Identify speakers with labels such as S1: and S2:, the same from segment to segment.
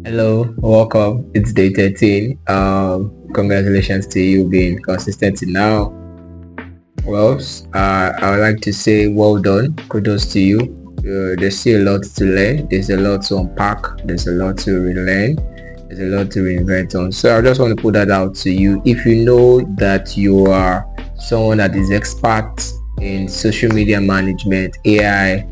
S1: Hello, welcome. It's day 13. Congratulations to you being consistent till now. Well, I would like to say well done. Kudos to you. There's still a lot to learn. There's a lot to unpack. There's a lot to relearn. There's a lot to reinvent on. So I just want to put that out to you. If you know that you are someone that is expert in social media management, AI,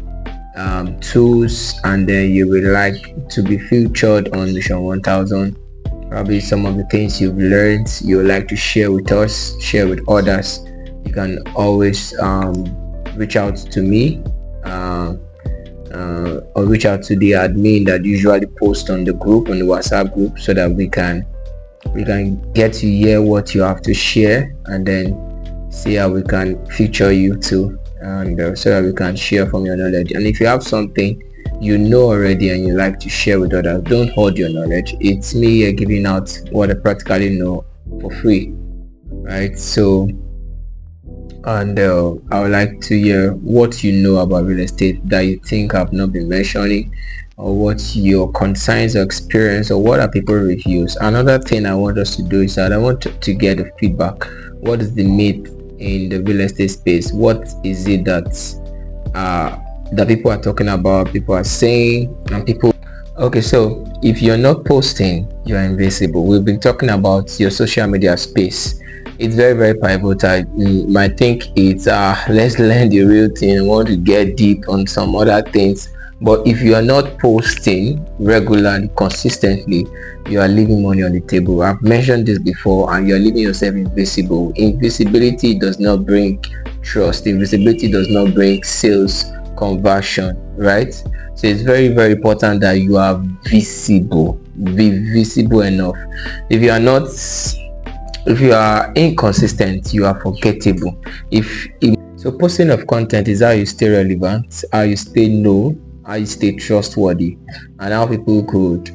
S1: tools, and then you would like to be featured on Mission 1000, probably some of the things you've learned you would like to share with us, share with others, you can always reach out to me, uh, or reach out to the admin that usually post on the group, on the WhatsApp group, so that we can get to hear what you have to share, and then see how we can feature you too, and so that we can share from your knowledge. And if you have something you know already and you like to share with others, don't hold your knowledge. It's me here giving out what I practically know for free, right? So, and I would like to hear what you know about real estate that you think I've not been mentioning, or what your concerns or experience, or what are people reviews. Another thing I want us to do is that I want to get the feedback. What is the myth in the real estate space? What is it that people are talking about, people are saying, and people. Okay, so if you're not posting, you're invisible. We've been talking about your social media space. It's very pivotal. You might think it's let's learn the real thing. I want to get deep on some other things, but if you are not posting regularly, consistently, you are leaving money on the table. I've mentioned this before, and you're leaving yourself invisible. Invisibility does not bring trust. Invisibility does not bring sales conversion, right? So it's very important that you are visible. Be visible enough. If you are not, if you are inconsistent, you are forgettable. If so, posting of content is how you stay relevant, how you stay known, how you stay trustworthy, and how people could,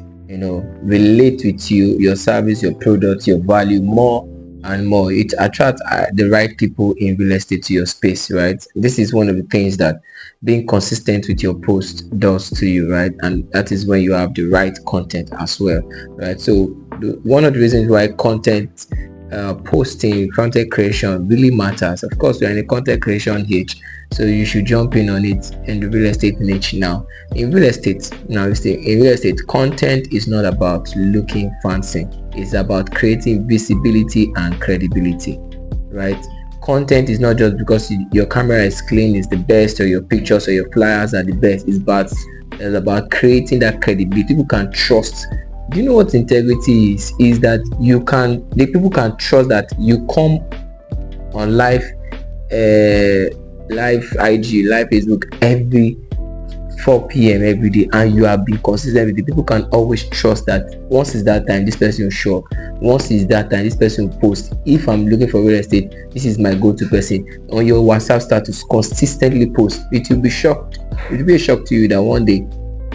S1: relate with you, your service, your product, your value more and more. It attracts the right people in real estate to your space, right? This is one of the things that being consistent with your post does to you, right? And that is when you have the right content as well, right? So one of the reasons why posting, content creation really matters. Of course, we're in a content creation age, so you should jump in on it in the real estate niche now. In real estate, content is not about looking fancy. It's about creating visibility and credibility, right? Content is not just because your camera is clean, is the best, or your pictures or your flyers are the best. It's about creating that credibility. People can trust. Do you know what integrity is? Is that the people can trust that you come on live IG, live Facebook every 4 p.m. every day, and you have been consistent with it. People can always trust that once it's that time, this person will show up. Once it's that time, this person will post. If I'm looking for real estate, this is my go-to person. On your WhatsApp status, consistently post. It will be shocked. It will be a shock to you that one day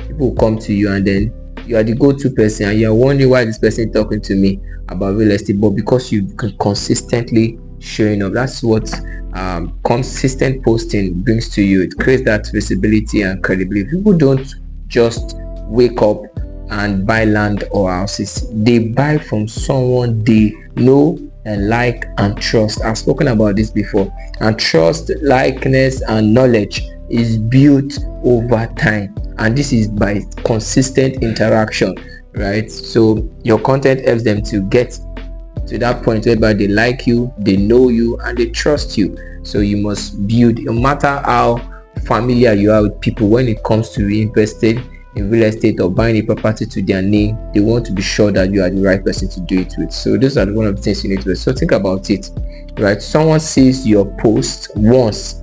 S1: people will come to you, and then you are the go-to person, and you're wondering why this person is talking to me about real estate. But because you consistently showing up, that's what consistent posting brings to you. It creates that visibility and credibility. People don't just wake up and buy land or houses. They buy from someone they know and like and trust. I've spoken about this before. And trust, likeness, and knowledge is built over time, and this is by consistent interaction, right? So your content helps them to get to that point whereby they like you, they know you, and they trust you. So you must build, no matter how familiar you are with people, when it comes to investing in real estate or buying a property to their name, they want to be sure that you are the right person to do it with. So those are one of the things you need to do. So think about it, right? Someone sees your post once,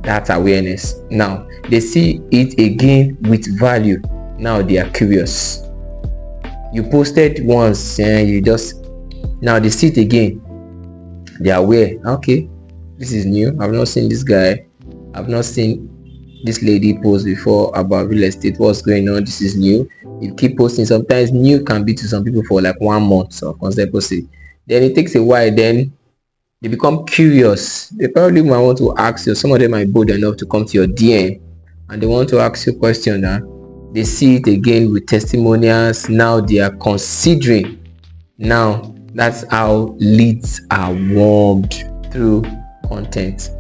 S1: that's awareness. Now they see it again with value. Now they are curious. You posted once and now they see it again. They are aware. Okay, this is new. I've not seen this guy. I've not seen this lady post before about real estate. What's going on? This is new. You keep posting. Sometimes new can be to some people for like 1 month of concept posting. Then it takes a while. Then they become curious. They probably might want to ask you. Some of them might bold enough to come to your DM, and they want to ask you questions. They see it again with testimonials. Now they are considering. Now that's how leads are warmed through content.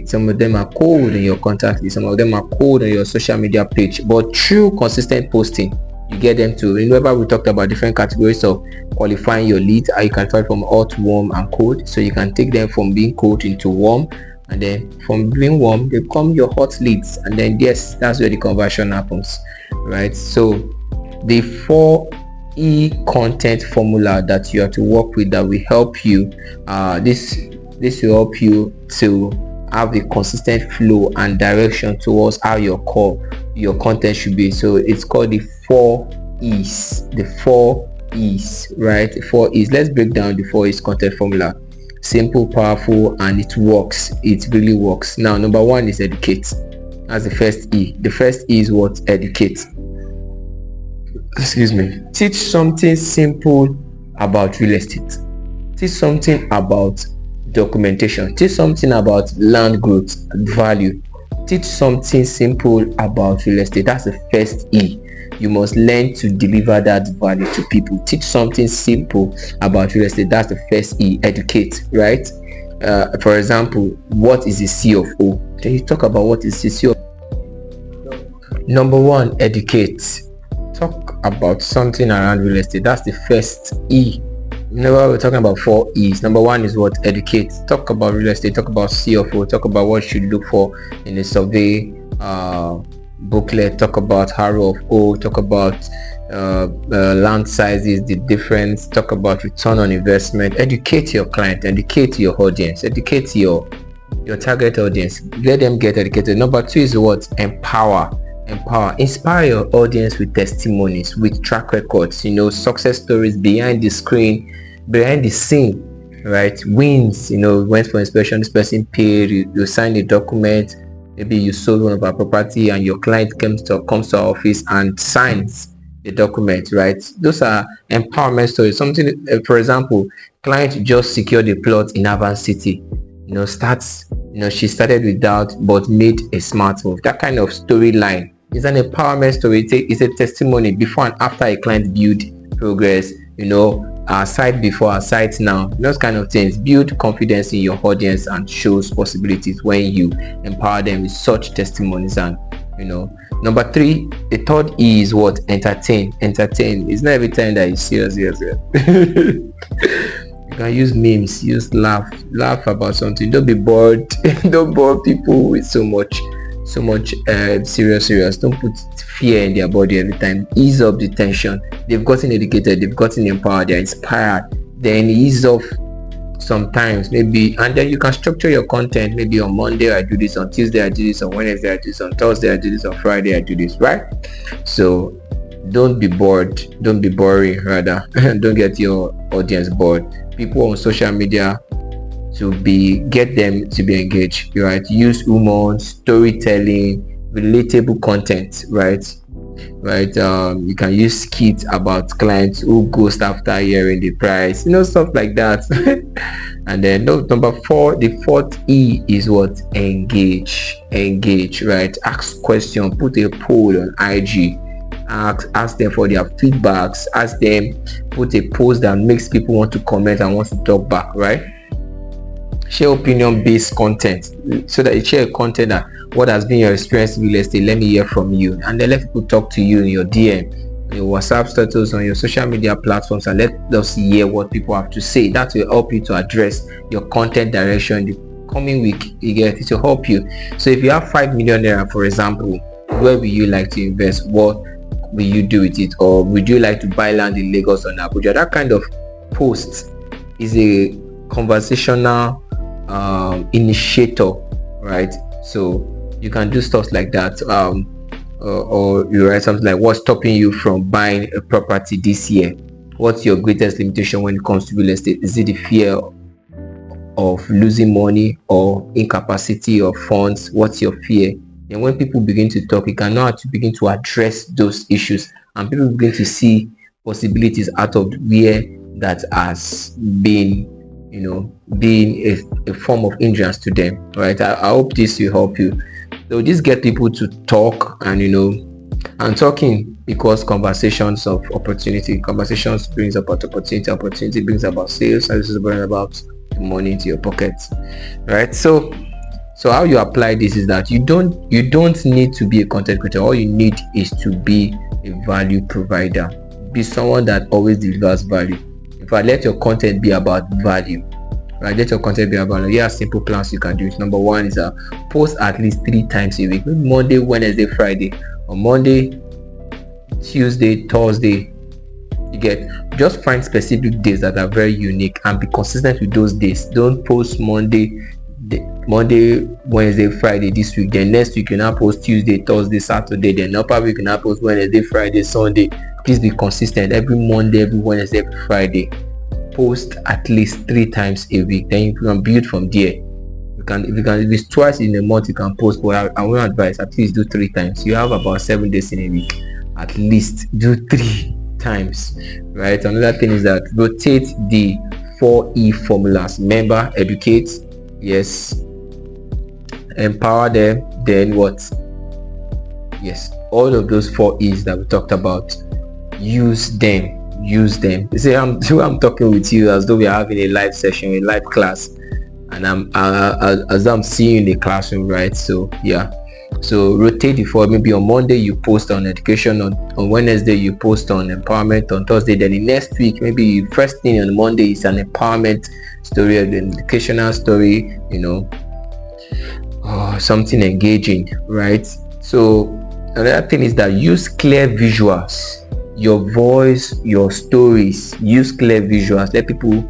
S1: Some of them are cold in your contact list, some of them are cold on your social media page, but through consistent posting you get them to. Remember, we talked about different categories of qualifying your leads, how you can try from hot, warm and cold. So you can take them from being cold into warm, and then from being warm they become your hot leads, and then yes, that's where the conversion happens, right? So the 4E content formula that you have to work with, that will help you, this will help you to have a consistent flow and direction towards how your content should be. So it's called the 4E's. The 4E's, right? 4E's. Let's break down the 4E's content formula. Simple, powerful, and it works. It really works. Now, number one is educate. That's the first E. The first E is what? Educate. Excuse me. Teach something simple about real estate. Teach something about documentation. Teach something about land growth value. Teach something simple about real estate. That's the first E. You must learn to deliver that value to people. Teach something simple about real estate. That's the first E. Educate, right? For example, what is the C of O? Can you talk about what is the C of O? Number one, educate. Talk about something around real estate. That's the first E. Whenever we're talking about 4 E's, number one is what? Educate. Talk about real estate. Talk about CFO. Talk about what you should look for in a survey booklet. Talk how of O. Talk about land sizes, the difference. Talk about return on investment. Educate your client. Educate your audience. Educate your target audience. Let them get educated. Number two is what? Empower. Inspire your audience with testimonies, with track records, success stories behind the scene, right? Wins, went for inspection, this person paid, you signed a document, maybe you sold one of our property and your client comes to our office and signs the document, right? Those are empowerment stories. Something, for example, client just secured a plot in Urban City, she started without but made a smart move. That kind of storyline is an empowerment story. It's a testimony before and after a client build progress, our site before, our site now. Those kind of things build confidence in your audience and shows possibilities when you empower them with such testimonies. And number three, the third E is what? Entertain. It's not every time that you serious. You can use memes, use laugh about something. Don't be bored. Don't bore people with so much serious. Don't put fear in their body every time. Ease up the tension. They've gotten educated, they've gotten empowered, they're inspired. Then ease off sometimes, maybe, and then you can structure your content. Maybe on Monday I do this, on Tuesday I do this, on Wednesday I do this, on Thursday I do this, on Friday I do this, right? So don't be bored. Don't be boring, rather. Don't get your audience bored. People on social media, get them to be engaged, right? Use humor, storytelling, relatable content, right? You can use skits about clients who ghost after hearing the price, stuff like that. And then number four, the fourth E is what? Engage, right? Ask question, put a poll on IG, ask them for their feedbacks, ask them, put a post that makes people want to comment and want to talk back, right? Share opinion-based content, so that you share content that what has been your experience in real estate. Let me hear from you, and then let people talk to you in your DM, in your WhatsApp status, on your social media platforms, and let us hear what people have to say. That will help you to address your content direction in the coming week. You get it, to help you. So if you have 5 million naira, for example, where will you like to invest? What will you do with it? Or would you like to buy land in Lagos or Abuja? That kind of post is a conversational initiator, right? So you can do stuff like that, or you write something like, what's stopping you from buying a property this year? What's your greatest limitation when it comes to real estate? Is it the fear of losing money or incapacity of funds? What's your fear? And when people begin to talk, you can know how to begin to address those issues, and people begin to see possibilities out of where that has been, being a form of hindrance to them, right? I hope this will help you. So just get people to talk and And talking equals conversations of opportunity. Conversations brings about opportunity. Opportunity brings about sales. Sales brings about money into your pockets, right? So how you apply this is that you don't need to be a content creator. All you need is to be a value provider. Be someone that always delivers value. In fact, let your content be about value. Right, let your content be about. Here are simple plans you can do. Number one is post at least 3 times a week. Maybe Monday, Wednesday, Friday. On Monday, Tuesday, Thursday. You get, just find specific days that are very unique and be consistent with those days. Don't post Monday, Wednesday, Friday this week. Then next week you now post Tuesday, Thursday, Saturday. Then upper week you now post Wednesday, Friday, Sunday. Please be consistent. Every Monday, every Wednesday, every Friday. Post at least 3 times a week. Then you can build from there. If it's twice in a month you can post, but I won't advise. At least do 3 times. You have about 7 days in a week. At least do 3 times, right? Another thing is that rotate the 4E formulas. Remember, educate, yes, empower them, then what? Yes, all of those 4E's that we talked about, use them. You see, I'm talking with you as though we are having a live session, a live class, and as I'm seeing you in the classroom, right? So yeah, so rotate the 4. Maybe on Monday you post on education, on Wednesday you post on empowerment, on Thursday. Then the next week, maybe first thing on Monday is an empowerment story, an educational story, something engaging, right? So another thing is that use clear visuals. Your voice, your stories, use clear visuals. Let people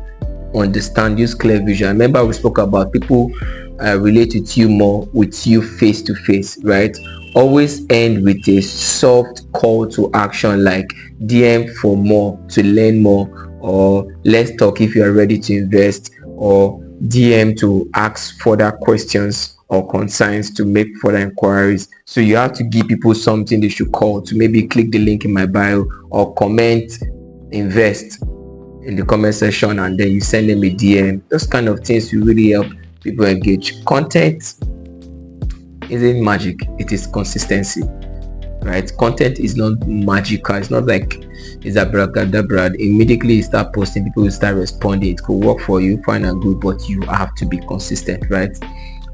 S1: understand. Use clear visuals. Remember, we spoke about people relate with you more with you face to face, right? Always end with a soft call to action, like DM for more, to learn more, or let's talk if you are ready to invest, or DM to ask further questions or concerns, to make further inquiries. So you have to give people something they should call, to maybe click the link in my bio or comment invest in the comment section, and then you send them a DM. Those kind of things will really help people engage. Content isn't magic, it is consistency, right? Content is not magical. It's not like it's abracadabra. Immediately you start posting, people will start responding. It could work for you, fine and good, but you have to be consistent, right?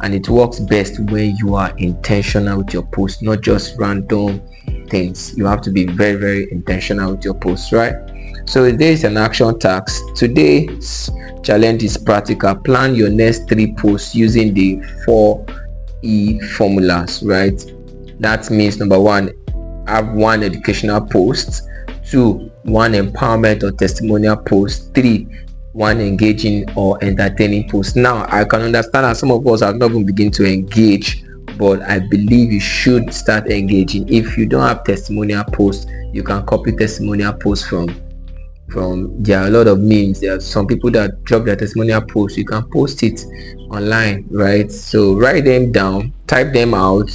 S1: And it works best when you are intentional with your post, not just random things. You have to be very, very intentional with your posts, right? So there is an action task. Today's challenge is practical. Plan your next 3 posts using the 4E formulas, right? That means number 1, have 1 educational post, 2, 1 empowerment or testimonial post, 3, 1 engaging or entertaining post. Now I can understand that some of us have not even begun to engage, but I believe you should start engaging. If you don't have testimonial posts, you can copy testimonial posts from there are a lot of memes. There are some people that drop their testimonial posts. You can post it online, right? So write them down, type them out,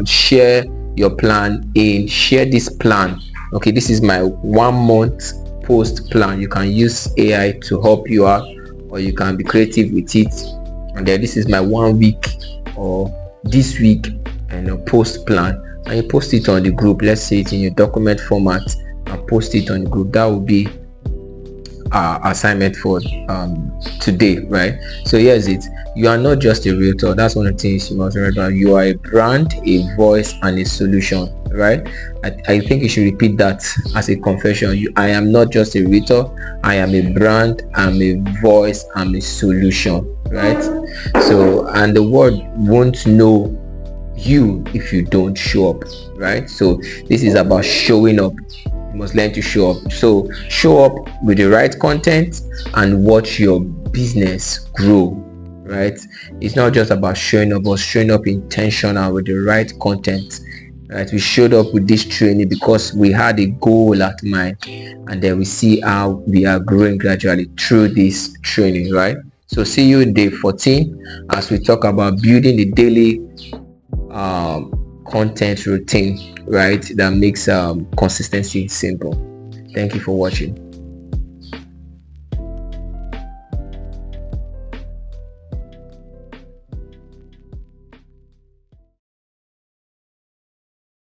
S1: share your plan share this plan. Okay, this is my 1 month post plan. You can use AI to help you out, or you can be creative with it. And then this is my 1 week or this week and a post plan, and you post it on the group. Let's say it in your document format and post it on the group. That will be assignment for today, right? So here's it. You are not just a realtor. That's one of the things you must remember. You are a brand, a voice, and a solution, right? I think you should repeat that as a confession. I am not just a realtor. I am a brand, I'm a voice, I'm a solution, right? So, and the world won't know you if you don't show up, right? So this is about showing up. You must learn to show up. So show up with the right content and watch your business grow, right? It's not just about showing up, but showing up intentional with the right content, right? We showed up with this training because we had a goal at mind, and then we see how we are growing gradually through this training, right? So see you day 14 as we talk about building the daily content routine, right, that makes consistency simple. Thank you for watching.